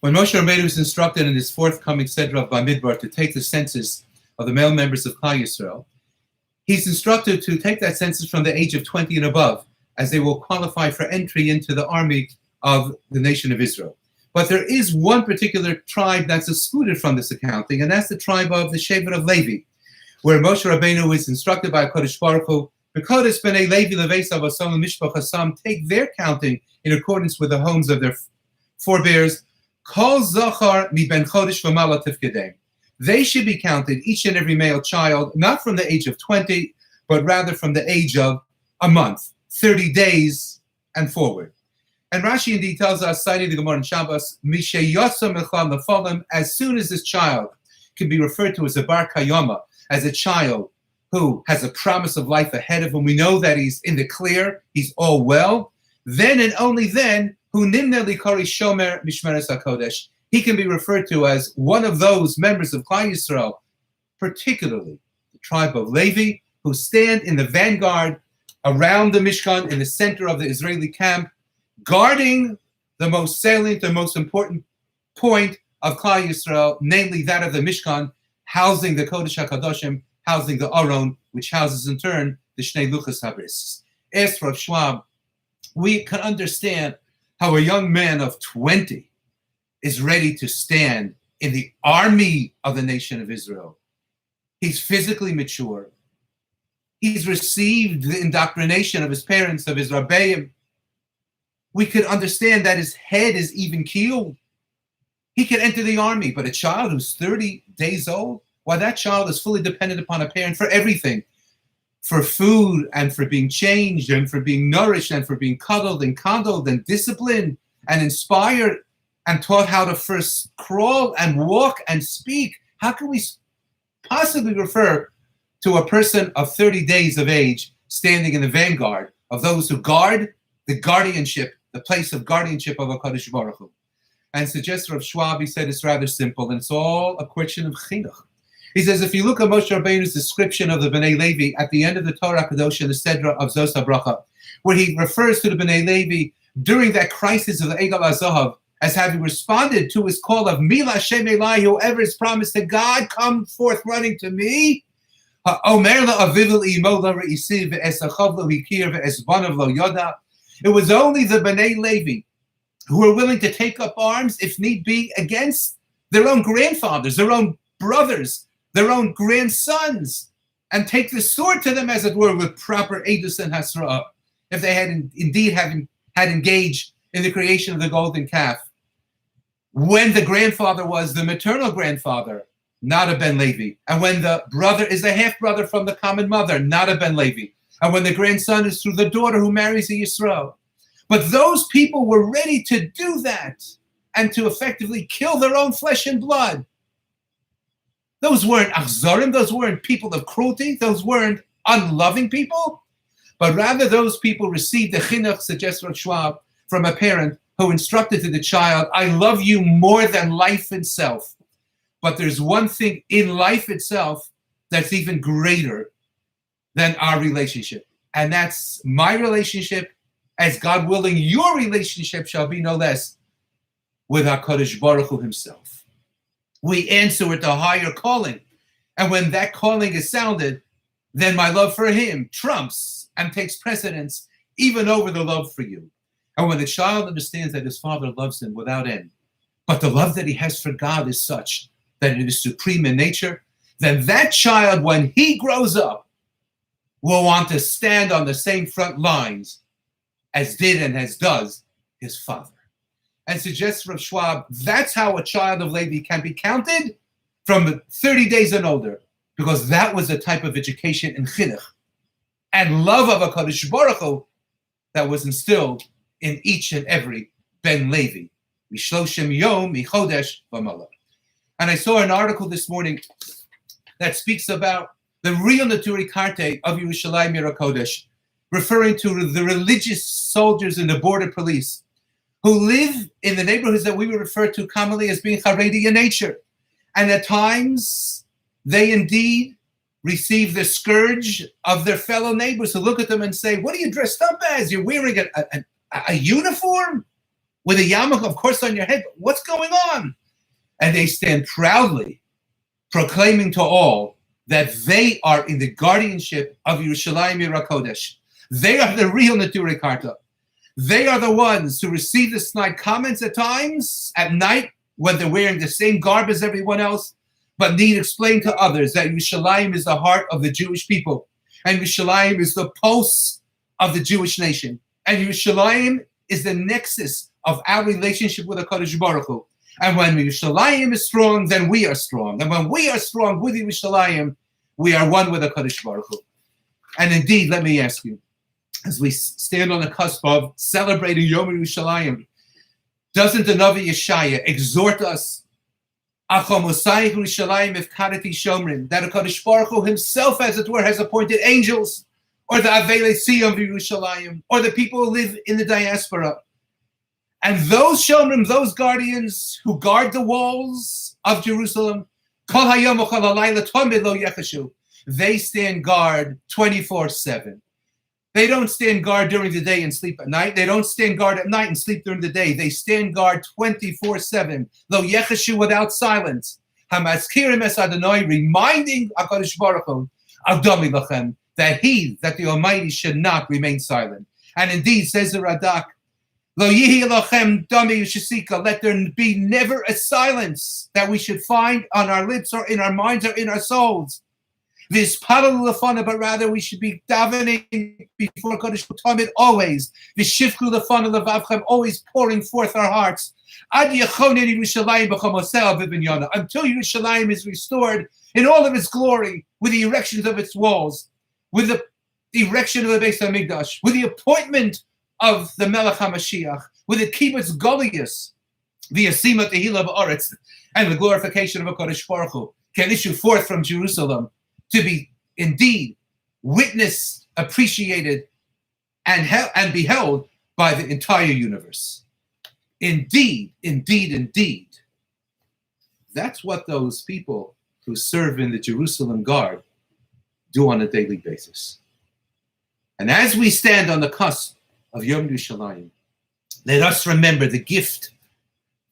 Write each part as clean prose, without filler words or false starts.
When Moshe Rabbeinu was instructed in his forthcoming Seder of Bamidbar to take the census of the male members of Klal Yisrael, he's instructed to take that census from the age of 20 and above, as they will qualify for entry into the army of the nation of Israel. But there is one particular tribe that's excluded from this accounting, and that's the tribe of the Shevet of Levi, where Moshe Rabbeinu is instructed by Kodesh Baruch Hu, B'kodesh b'nei Levi levesav asam mishpachasam, take their counting in accordance with the homes of their forebears. Kol zachar mi ben chodesh v'mala tifkedem. They should be counted, each and every male child, not from the age of 20, but rather from the age of a month, 30 days and forward. And Rashi indeed tells us, citing the Gemara in Shabbos, as soon as this child can be referred to as a bar kayama, as a child who has a promise of life ahead of him, we know that he's in the clear, he's all well, then and only then, hu nimna likari shomer mishmeres hakodesh, he can be referred to as one of those members of Klal Yisrael, particularly the tribe of Levi, who stand in the vanguard around the Mishkan, in the center of the Israeli camp, guarding the most salient, the most important point of Klal Yisrael, namely that of the Mishkan, housing the Kodesh HaKadoshim, housing the Aron, which houses in turn the Shnei Luchas HaBris. As for Schwab, we can understand how a young man of 20 is ready to stand in the army of the nation of Israel. He's physically mature. He's received the indoctrination of his parents, of his rabbeim. We could understand that his head is even keeled. He can enter the army, but a child who's 30 days old, why, that child is fully dependent upon a parent for everything, for food and for being changed and for being nourished and for being cuddled and condoled and disciplined and inspired and taught how to first crawl and walk and speak. How can we possibly refer to a person of 30 days of age standing in the vanguard of those who guard the guardianship, the place of guardianship of HaKadosh Baruch Hu? And suggests Rav Schwab, he said it's rather simple, and it's all a question of chinuch. He says, if you look at Moshe Rabbeinu's description of the Bnei Levi at the end of the Torah Kadosh in the Sedra of Zos HaBracha, where he refers to the Bnei Levi during that crisis of the Egel HaZahav as having responded to his call of Mila Hashem Elai, whoever is promised to God, come forth running to me. It was only the Bnei Levi who were willing to take up arms, if need be, against their own grandfathers, their own brothers, their own grandsons, and take the sword to them, as it were, with proper edus and hasra'ah, if they had indeed had engaged in the creation of the golden calf. When the grandfather was the maternal grandfather, not a Ben Levi, and when the brother is the half-brother from the common mother, not a Ben Levi, and when the grandson is through the daughter who marries a Yisrael. But those people were ready to do that and to effectively kill their own flesh and blood. Those weren't achzarim, those weren't people of cruelty, those weren't unloving people, but rather those people received the chinuch, suggests Rav Schwab, from a parent who instructed to the child, I love you more than life itself. But there's one thing in life itself that's even greater than our relationship. And that's my relationship, as God willing, your relationship shall be no less with HaKadosh Baruch Hu himself. We answer with a higher calling. And when that calling is sounded, then my love for him trumps and takes precedence even over the love for you. And when the child understands that his father loves him without end, but the love that he has for God is such that it is supreme in nature, then that child, when he grows up, will want to stand on the same front lines as did and as does his father. And suggests Rav Schwab, that's how a child of Levi can be counted from 30 days and older, because that was the type of education in chinuch and love of HaKadosh Baruch Hu that was instilled in each and every Ben Levi. Mishloshim yom michodesh v'mala. And I saw an article this morning that speaks about the real Naturi Karte of Yerushalayim Yer HaKodesh, referring to the religious soldiers in the border police who live in the neighborhoods that we would refer to commonly as being Haredi in nature. And at times, they indeed receive the scourge of their fellow neighbors who look at them and say, what are you dressed up as? You're wearing a uniform? with a yarmulke, of course, on your head. What's going on? And they stand proudly, proclaiming to all that they are in the guardianship of Yerushalayim Ir HaKodesh. They are the real Neturei Karta. They are the ones who receive the snide comments at times, at night, when they're wearing the same garb as everyone else, but need to explain to others that Yerushalayim is the heart of the Jewish people, and Yerushalayim is the pulse of the Jewish nation, and Yerushalayim is the nexus of our relationship with HaKadosh Baruch Hu. And when Yerushalayim is strong, then we are strong. And when we are strong with Yerushalayim, we are one with HaKadosh Baruch Hu. And indeed, let me ask you, as we stand on the cusp of celebrating Yom Yerushalayim, doesn't the Navi Yeshaya exhort us, Achomosai Yerushalayim Ifkarati Shomrim, that HaKadosh Baruch Hu himself, as it were, has appointed angels, or the Avele Siyam of Yerushalayim, or the people who live in the diaspora. And those Shomrim, those guardians who guard the walls of Jerusalem, Kol Hayom Uchol Halayla Tomid Lo Yechashu, they stand guard 24/7. They don't stand guard during the day and sleep at night. They don't stand guard at night and sleep during the day. They stand guard 24/7. Lo Yechashu, without silence. Hamazkirim Es Adonai, reminding HaKadosh Baruch Hu, Adami Lachem, that the Almighty should not remain silent. And indeed, says the Radak, Lo yihi lachem dami yishasika, let there be never a silence that we should find on our lips or in our minds or in our souls. V'ispalu lefana, but rather we should be davening before Kodesh Tamid always. V'shifku lefana levavchem, always pouring forth our hearts. Ad yechonin Yerushalayim b'chomoseh v'binyana, until Yerushalayim is restored in all of its glory, with the erections of its walls, with the erection of the Beis HaMikdash, with the appointment of the Melech HaMashiach, with the Kibbutz Goliath, the Asima Tehillah Ba'aretz, and the glorification of HaKadosh Baruch Hu can issue forth from Jerusalem to be indeed witnessed, appreciated, and beheld by the entire universe. Indeed, indeed, indeed. That's what those people who serve in the Jerusalem Guard do on a daily basis. And as we stand on the cusp of Yom Yerushalayim, let us remember the gift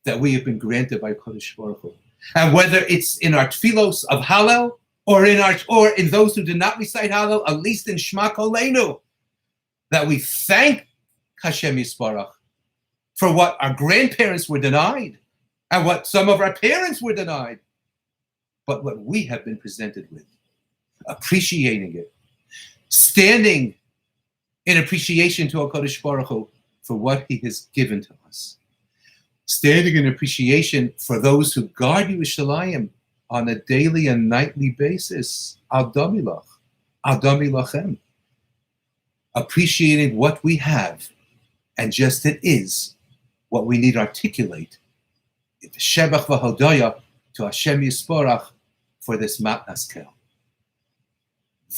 that we have been granted by Kodesh Baruch Hu. And whether it's in our tefillos of Hallel, or in those who do not recite Hallel, at least in Shema Koleinu, that we thank Hashem Yisbarach for what our grandparents were denied, and what some of our parents were denied, but what we have been presented with, appreciating it, standing in appreciation to HaKadosh Baruch Hu for what he has given to us. Standing in appreciation for those who guard Yerushalayim on a daily and nightly basis. Al Damilach, Al Damilachem. Appreciating what we have, and just it is what we need to articulate. Shebach v'hodaya to Hashem Yisborach for this matnas kel.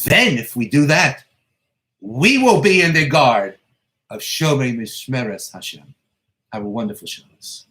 Then, if we do that, we will be in the guard of Shomrei Mishmeres Hashem. Have a wonderful Shabbos.